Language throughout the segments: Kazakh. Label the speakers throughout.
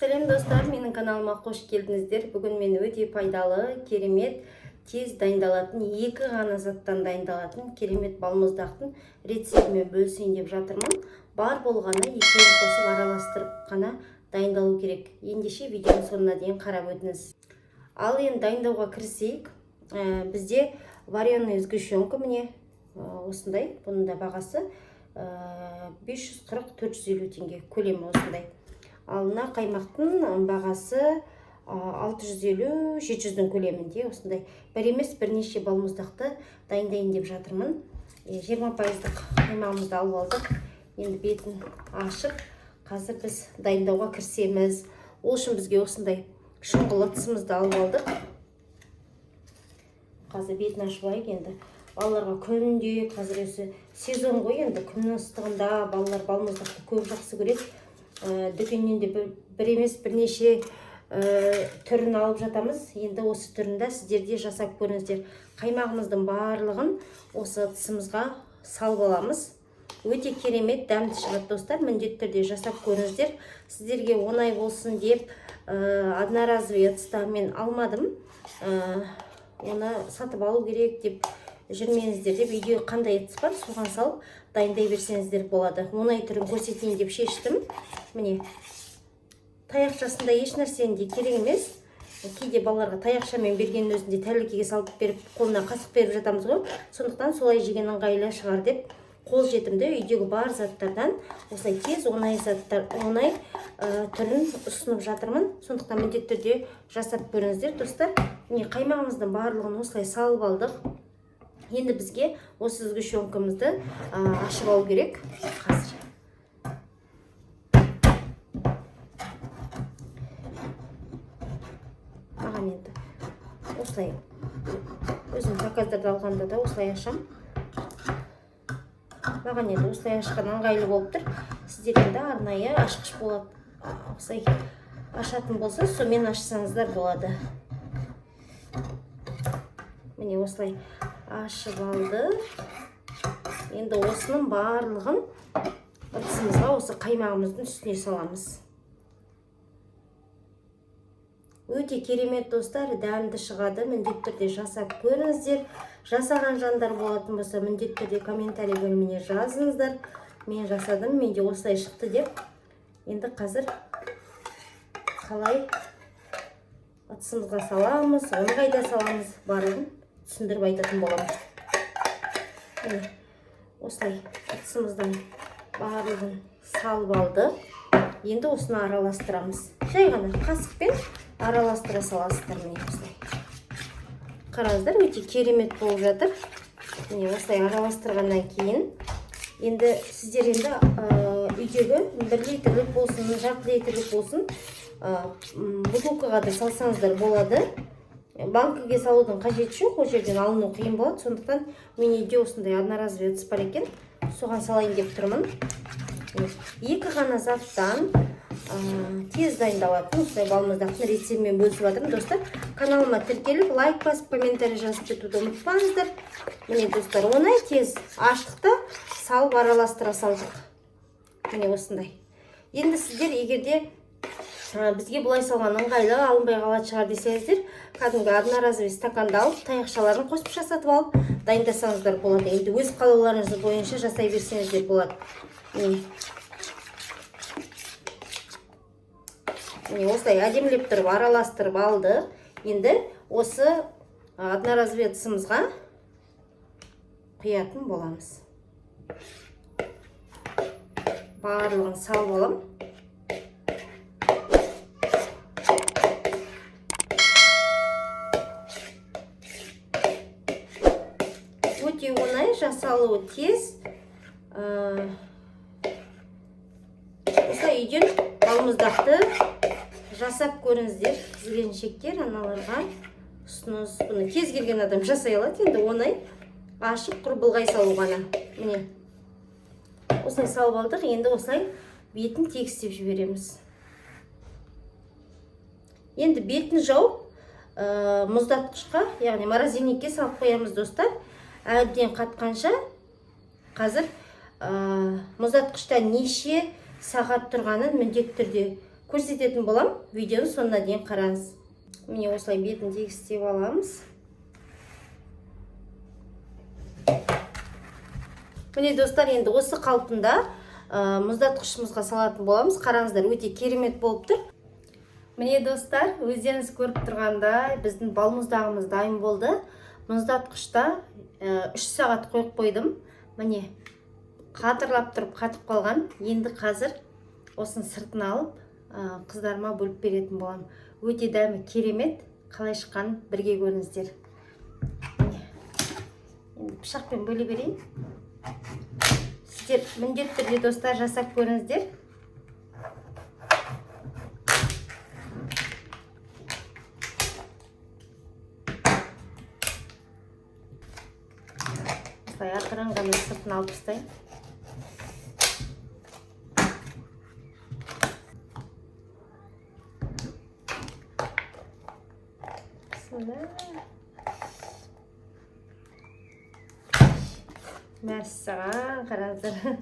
Speaker 1: Сәлем достар, менің каналыма қош келдіңіздер. Бүгін мен өте пайдалы, керемет, тез дайындалатын, екі ғана заттан дайындалатын керемет балмұздақтың рецептімен бөлісейін деп жатырмын. Бар болғаны екеуін қосып араластырып қана дайындалу керек. Ендеше видеоның соңына дейін қарап өтіңіз. Ал енді дайындауға кірісейік. Бізде вареная сгущенка, міне осындай. Бұның да бағасы 540-450 теңге, көлемі осындай. Ал мына қаймақтың бағасы 650-700 көлемінде осындай. Бір емес бірнеше балмұздақты дайындайын деп жатырмын. 20%-ық қаймағымызды алып алдық. Енді бетін ашып, қазір біз дайындауға кірісеміз. Ол үшін бізге осындай шұңғыл ыдысымызды алып алдық. Қазір бетін ашып алайық енді. Балаларға күнде, қазір осы сезон ғой, енді күннің ыстығында балалар балмұздақты көп жақсы көреді. Дүкеннен де бір емес бірнеше түрін алып жатамыз. Енді осы түрінде сіздерде жасап көріңіздер. Қаймағымыздың барлығын осы ыдысымызға салып аламыз. Өте керемет, дәмді шығады достар. Міндетті түрде жасап көріңіздер. Сіздерге оңай болсын деп одноразовый ыдыста мен алмадым. Оны сатып алу керек деп жүрмеңіздер деп, үйде қандай ыдыс бар, соған салып дайындай берсеңіздер болады. Оңай түрін көрсетейін деп шештім. Міне, таяқшасында еш нәрсені де керек емес. Кейде балаларға таяқшамен бергеннің өзінде тәлікеге салып беріп, қолына қасық беріп жатамыз ғой. Сондықтан солай жеген ыңғайлы шығар деп, қол жетімді үйдегі бар заттардан осылай тез оңай заттар, оңай түрін ұсынып жатырмын. Сондықтан міндетті түрде жасап көріңіздер достар. Міне, қаймағымыздың барлығын осылай салып алдық. Енді бізге осы сгущенкамызды ашып алу керек. Қазір маған енді осылай өзім заказдарды алғанда да осылай ашам. Маған енді осылай ашқан ыңғайлы болып тұр. Сіздер енді арнайы ашқыш болады. Осылай ашатын болса, сонымен ашсаңыздар болады. Міне осылай ашып алды. Енді осының барлығын ыдысымызға осы қаймағымыздың үстіне саламыз. Өте керемет достар, дәмді шығады. Міндетті түрде жасап көріңіздер. Жасаған жандар болатын болса, міндетті түрде комментарий бөліміне жазыңыздар. Мен жасадым, менде осылай шықты деп. Енді қазір қалай ыдысымызға саламыз, оны қайда саламыз барлығын түсіндіріп айтатын боламыз. Осылай ыдысымыздан барлығын салып алды. Енді осыны араластырамыз. Жай ғана қасықпен араластыра саласыздар. Міне осылай. Қараңыздар, өте керемет болып жатыр. Міне осылай араластырғаннан кейін енді сіздер енді үйдегі 1 литрлік болсын, жарты литрлік болсын, бутылкаға да салсаңыздар болады. Банкіге салудың қажеті жоқ, ол жерден алыну қиын болады. Сондықтан мен үйде осындай одноразовый ыдыс бар екен, соған салайын деп тұрмын. Екі ғана заттан тез дайындалатын осылай балмұздақтың рецептімен бөлісіп жатырмын достар. Каналыма тіркеліп, лайк басып, комментарий жазып кетуді ұмытпаңыздар. Міне достар, оңай тез аштықта салып араластыра салдық. Міне осындай. Енді сіздер егерде бізге бұлай салған ыңғайлы, алынбай қалады шығар десеңіздер, кәдімгі одноразовый стаканда алып, таяқшаларын қосып жасатып алып, дайындасаңыздар болады. Енді өз қалауларыңыз бойынша жасай берсеңіздер болады. Міне осылай әдемілеп тұрып араластырып алды. Енді осы одноразовый ыдысымызға құятын боламыз. Барлығын салып алам. Өте оңай, жасалуы тез. Осылай үйден балмұздақты жасап көріңіздер. Келіншектер аналарға ұсыныс. Бұны кез келген адам жасай алады. Енді оңай ашып құр былғай салу ғана. Міне осылай салып алдық. Енді осылай бетін тегістеп жібереміз. Енді бетін жауып мұздатқышқа, яғни морозильникке салып қоямыз достар. Әбден қатқанша қазір мұздатқышта неше сағат тұрғанын міндетті түрде көрсететін болам. Видеоны соңына дейін қараңыз. Міне осылай бетін тегістеп аламыз. Міне достар, енді осы қалпында мұздатқышымызға салатын боламыз. Қараңыздар, өте керемет болып тұр. Міне достар, өздеріңіз көріп тұрғандай біздің балмұздағымыз дайын болды. Мұздатқышта 3 сағат қойып қойдым. Міне қатырлап тұрып қатып қалған. Енді қазір осының сыртын алып қыздарыма бөліп беретін болам. Өте дәмі керемет. Қалай шыққанын бірге көріңіздер. Енді пышақпен бөле берейін. Сіздер міндетті түрде достар жасап көріңіздер. Осылай ақырын ғана сыртын алып тастайын. Мәссаған, қараңыздар.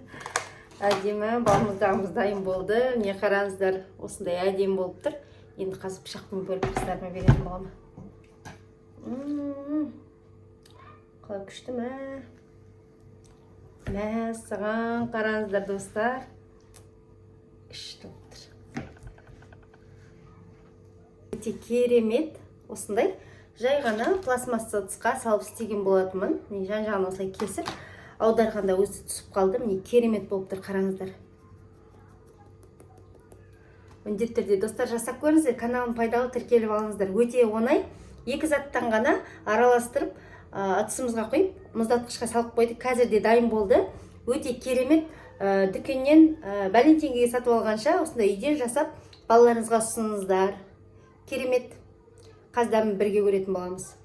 Speaker 1: Әдемі балмұздағымыз дайын болды. Міне қараңыздар, осындай әдемі болып тұр. Енді қазір пышақпен бөліп қыздарыма беретін боламын. Қалай күшті ме? Мәссаған, қараңыздар достар. Күшті болып тұр. Өте керемет. Осындай жай ғана пластмасса ыдысқа салып істеген болатынмын. Жан-жағын осылай кесіп, аударғанда өзі түсіп қалды. Міне керемет болып тұр, қараңыздар. Міндетті түрде достар жасап көріңіздер, каналым пайдалы, тіркеліп алыңыздар. Өте оңай. 2 заттан ғана араластырып, ыдысымызға қойып, мұздатқышқа салып қойдық. Қазір де дайын болды. Өте керемет. Дүкеннен бәлен теңгеге сатып алғанша осындай үйде жасап балаларыңызға ұсыныңыздар. Керемет. Қаздармен бірге көретін боламыз.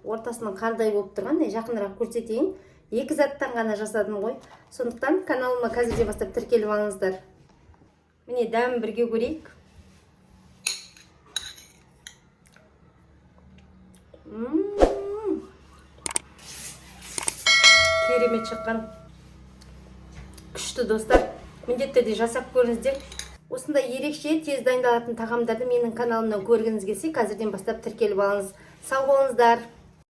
Speaker 1: Ортасының қардай болып тұрған, жақынырақ көрсетейін. 2 заттан ғана жасадым ғой. Сондықтан каналыма қазірде бастап тіркеліп алыңыздар. Міне дәмін бірге көрейік. Керемет шыққан. Күшті достар. Міндетті түрде жасап көріңіздер. Осындай ерекше тез дайындалатын тағамдарды менің каналымнан көргіңіз келсе, қазірден бастап тіркеліп алыңыз. Сау болыңыздар.